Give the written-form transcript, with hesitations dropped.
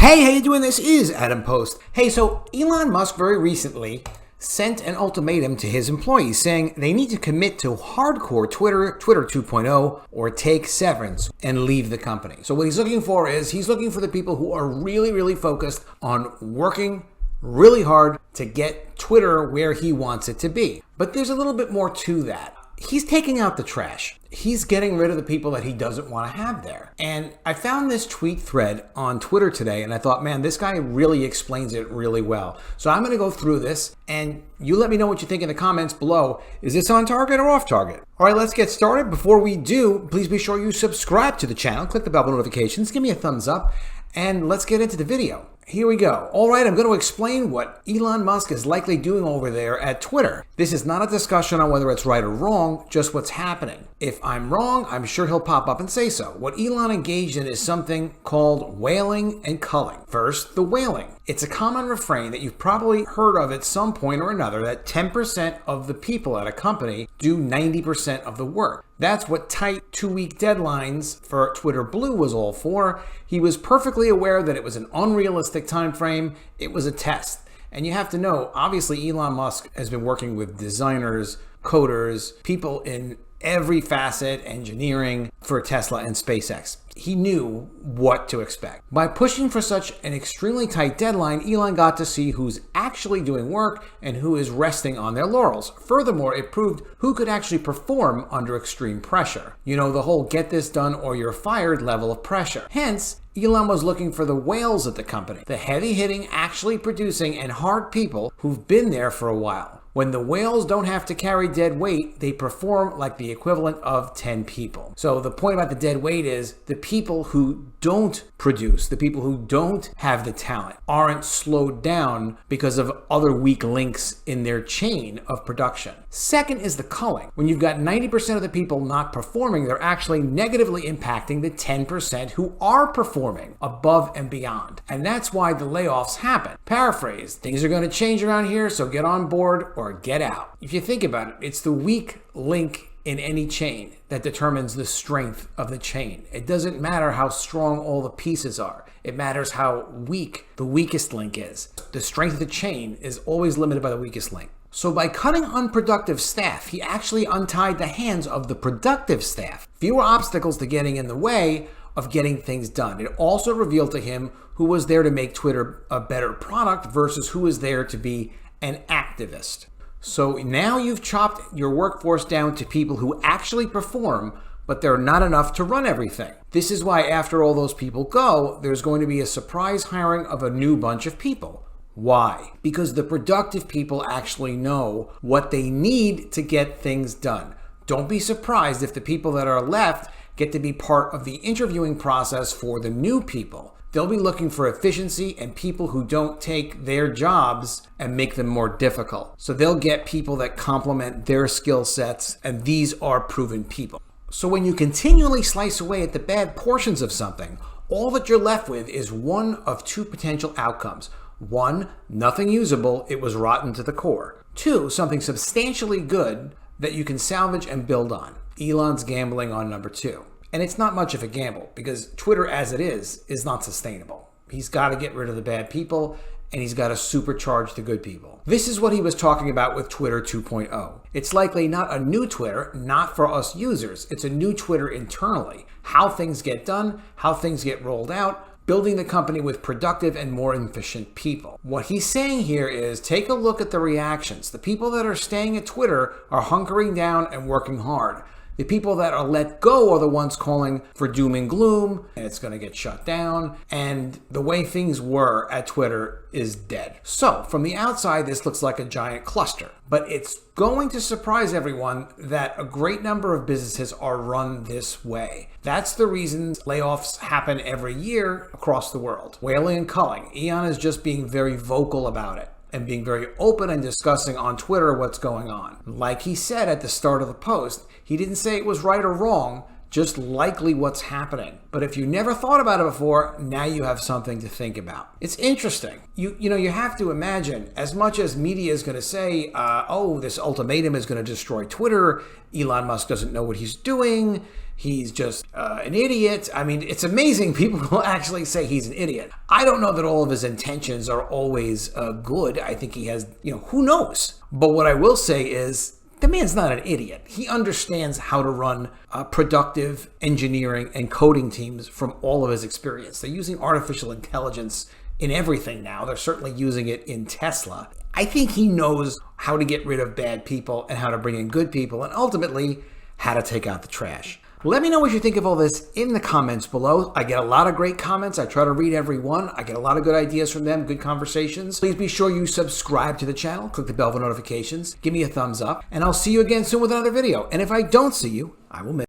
Hey, how you doing? This is Adam Post. Hey, so Elon Musk very recently sent an ultimatum to his employees saying they need to commit to hardcore Twitter 2.0, or take severance and leave the company. So what he's looking for is he's looking for the people who are really focused on working really hard to get Twitter where he wants it to be. But there's a little bit more to that. He's taking out the trash. He's getting rid of the people that he doesn't want to have there. And I found this tweet thread on Twitter today, and I thought, man, this guy really explains it really well. So I'm going to go through this, and you let me know what you think in the comments below. Is this on target or off target? All right, let's get started. Before we do, please be sure you subscribe to the channel, click the bell for notifications, give me a thumbs up, and let's get into the video. Here we go. All right, I'm going to explain what Elon Musk is likely doing over there at Twitter. This is not a discussion on whether it's right or wrong, just what's happening. If I'm wrong, I'm sure he'll pop up and say so. What Elon engaged in is something called whaling and culling. First, the whaling. It's a common refrain that you've probably heard of at some point or another, that 10% of the people at a company do 90% of the work. That's what tight 2-week deadlines for Twitter Blue was all for. He was perfectly aware that it was an unrealistic time frame. It was a test. And you have to know, obviously Elon Musk has been working with designers, coders, people in every facet, engineering for Tesla and SpaceX. He knew what to expect. By pushing for such an extremely tight deadline, Elon got to see who's actually doing work and who is resting on their laurels. Furthermore, it proved who could actually perform under extreme pressure. You know, the whole get this done or you're fired level of pressure. Hence, Elon was looking for the whales at the company, the heavy-hitting, actually producing and hard people who've been there for a while. When the whales don't have to carry dead weight, they perform like the equivalent of 10 people. So the point about the dead weight is the people who don't produce, the people who don't have the talent, aren't slowed down because of other weak links in their chain of production. Second is the culling. When you've got 90% of the people not performing, they're actually negatively impacting the 10% who are performing above and beyond. And that's why the layoffs happen. Paraphrase, things are going to change around here, so get on board or get out. If you think about it, it's the weak link in any chain that determines the strength of the chain. It doesn't matter how strong all the pieces are. It matters how weak the weakest link is. The strength of the chain is always limited by the weakest link. So by cutting unproductive staff, he actually untied the hands of the productive staff. Fewer obstacles to getting in the way of getting things done. It also revealed to him who was there to make Twitter a better product versus who was there to be an activist. So now you've chopped your workforce down to people who actually perform, but they're not enough to run everything. This is why after all those people go, there's going to be a surprise hiring of a new bunch of people. Why? Because the productive people actually know what they need to get things done. Don't be surprised if the people that are left get to be part of the interviewing process for the new people. They'll be looking for efficiency and people who don't take their jobs and make them more difficult. So they'll get people that complement their skill sets, and these are proven people. So when you continually slice away at the bad portions of something, all that you're left with is one of two potential outcomes. One, nothing usable, it was rotten to the core. Two, something substantially good that you can salvage and build on. Elon's gambling on number two. And it's not much of a gamble because Twitter as it is not sustainable. He's got to get rid of the bad people and he's got to supercharge the good people. This is what he was talking about with Twitter 2.0. It's likely not a new Twitter, not for us users. It's a new Twitter internally. How things get done, how things get rolled out, building the company with productive and more efficient people. What he's saying here is take a look at the reactions. The people that are staying at Twitter are hunkering down and working hard. The people that are let go are the ones calling for doom and gloom, and it's going to get shut down, and the way things were at Twitter is dead. So, from the outside, this looks like a giant cluster, but it's going to surprise everyone that a great number of businesses are run this way. That's the reason layoffs happen every year across the world. Whaling and culling. Elon is just being very vocal about it and being very open and discussing on Twitter what's going on. Like he said at the start of the post, he didn't say it was right or wrong, just likely what's happening. But if you never thought about it before, now you have something to think about. It's interesting. You have to imagine, as much as media is going to say, oh, this ultimatum is going to destroy Twitter, Elon Musk doesn't know what he's doing, he's just an idiot. I mean, it's amazing people will actually say he's an idiot. I don't know that all of his intentions are always good. I think he has, who knows? But what I will say is, the man's not an idiot. He understands how to run productive engineering and coding teams from all of his experience. They're using artificial intelligence in everything now. They're certainly using it in Tesla. I think he knows how to get rid of bad people and how to bring in good people, and ultimately how to take out the trash. Let me know what you think of all this in the comments below. I get a lot of great comments. I try to read every one. I get a lot of good ideas from them, good conversations. Please be sure you subscribe to the channel, click the bell for notifications, give me a thumbs up, and I'll see you again soon with another video. And if I don't see you, I will miss you.